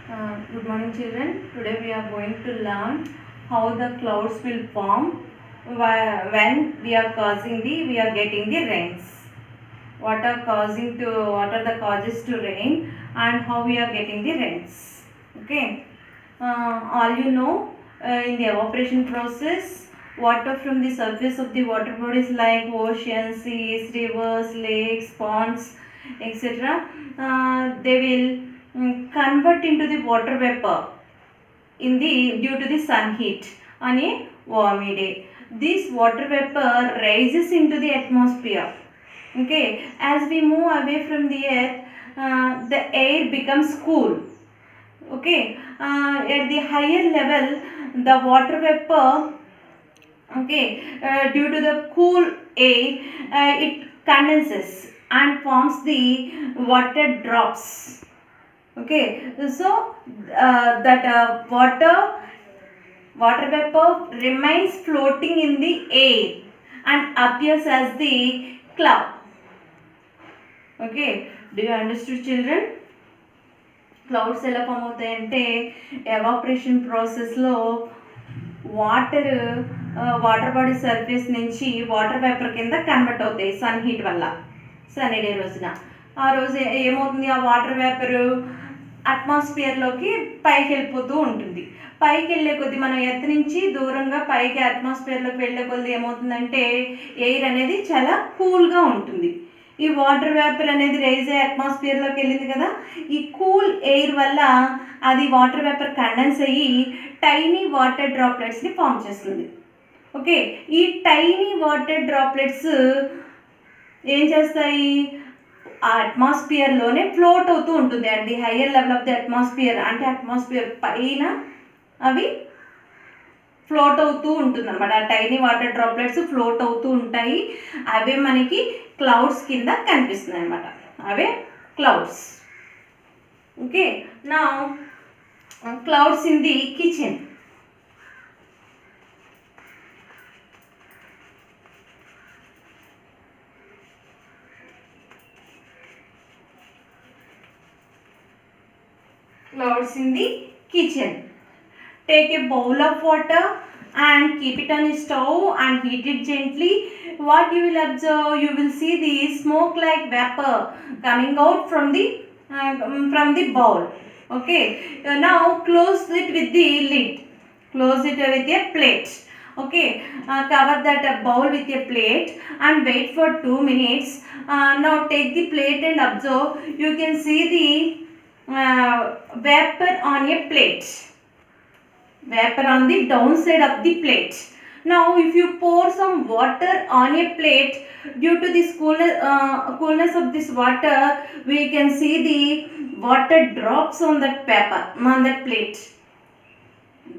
Good morning children. Today we are going to learn how the clouds will form when we are getting the rains. What are the causes to rain and how we are getting the rains. Okay. All you know, in the evaporation process, water from the surface of the water bodies like oceans, seas, rivers, lakes, ponds, etc. They will convert into the water vapor due to the sun heat on a warmy day. This water vapor rises into the atmosphere. Okay, as we move away from the earth, the air becomes cool. Okay, at the higher level, the water vapor, due to the cool air, it condenses and forms the water drops. Okay, so that water vapor remains floating in the air and appears as the cloud. Okay, do you understood children? Clouds ఎలా form అవుతాయంటే evaporation ప్రాసెస్లో water body surface నుంచి water vapour కింద convert అవుతాయి sun heat వల్ల. Sunny day రోజున ఆ రోజు ఏమవుతుంది, ఆ వాటర్ వేపర్ అట్మాస్ఫియర్లోకి పైకి వెళ్ళిపోతూ ఉంటుంది. పైకి వెళ్ళే కొద్దీ మనం ఎర్త్ నుంచి దూరంగా పైకి అట్మాస్ఫియర్లోకి వెళ్ళే కొద్దీ ఏమవుతుందంటే ఎయిర్ అనేది చాలా కూల్గా ఉంటుంది. ఈ వాటర్ వేపర్ అనేది రైజ్ అయ్యి అట్మాస్ఫియర్లోకి వెళ్ళింది కదా, ఈ కూల్ ఎయిర్ వల్ల అది వాటర్ వేపర్ కండెన్స్ అయ్యి టైనీ వాటర్ డ్రాప్లెట్స్ని ఫామ్ చేస్తుంది. ఓకే, ఈ టైనీ వాటర్ డ్రాప్లెట్స్ ఏం చేస్తాయి, ఆ అట్మాస్ఫియర్లోనే ఫ్లోట్ అవుతూ ఉంటుంది. At the higher level of the atmosphere, అంటే అట్మాస్ఫియర్ పైన అవి ఫ్లోట్ అవుతూ ఉంటుంది అనమాట. ఆ టైనీ వాటర్ డ్రాప్లెట్స్ ఫ్లోట్ అవుతూ ఉంటాయి. అవే మనకి క్లౌడ్స్ కింద కనిపిస్తున్నాయి అనమాట. అవే క్లౌడ్స్. ఓకే, నా clouds in the kitchen. Clouds in the kitchen. Take a bowl of water and keep it on a stove and heat it gently. What you will observe, you will see the smoke like vapor coming out from the bowl. Okay, now close it with the lid. Close it with a plate. Okay, cover that bowl with a plate and wait for 2 minutes. Now take the plate and observe. You can see the vapor on a plate. Vapor on the downside of the plate. Now if you pour some water on a plate, due to this coolness of this water, we can see the water drops on that paper, on that plate.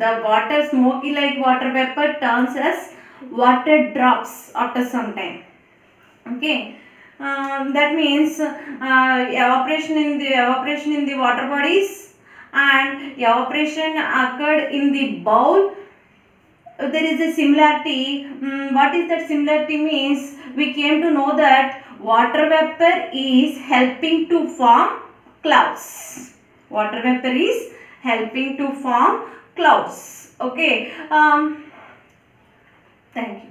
The water, smoky like water vapor, turns as water drops after some time. Okay, that means evaporation in the water bodies and evaporation occurred in the bowl. There is a similarity. What is that similarity means? We came to know that water vapor is helping to form clouds. Water vapor is helping to form clouds. Okay, thank you.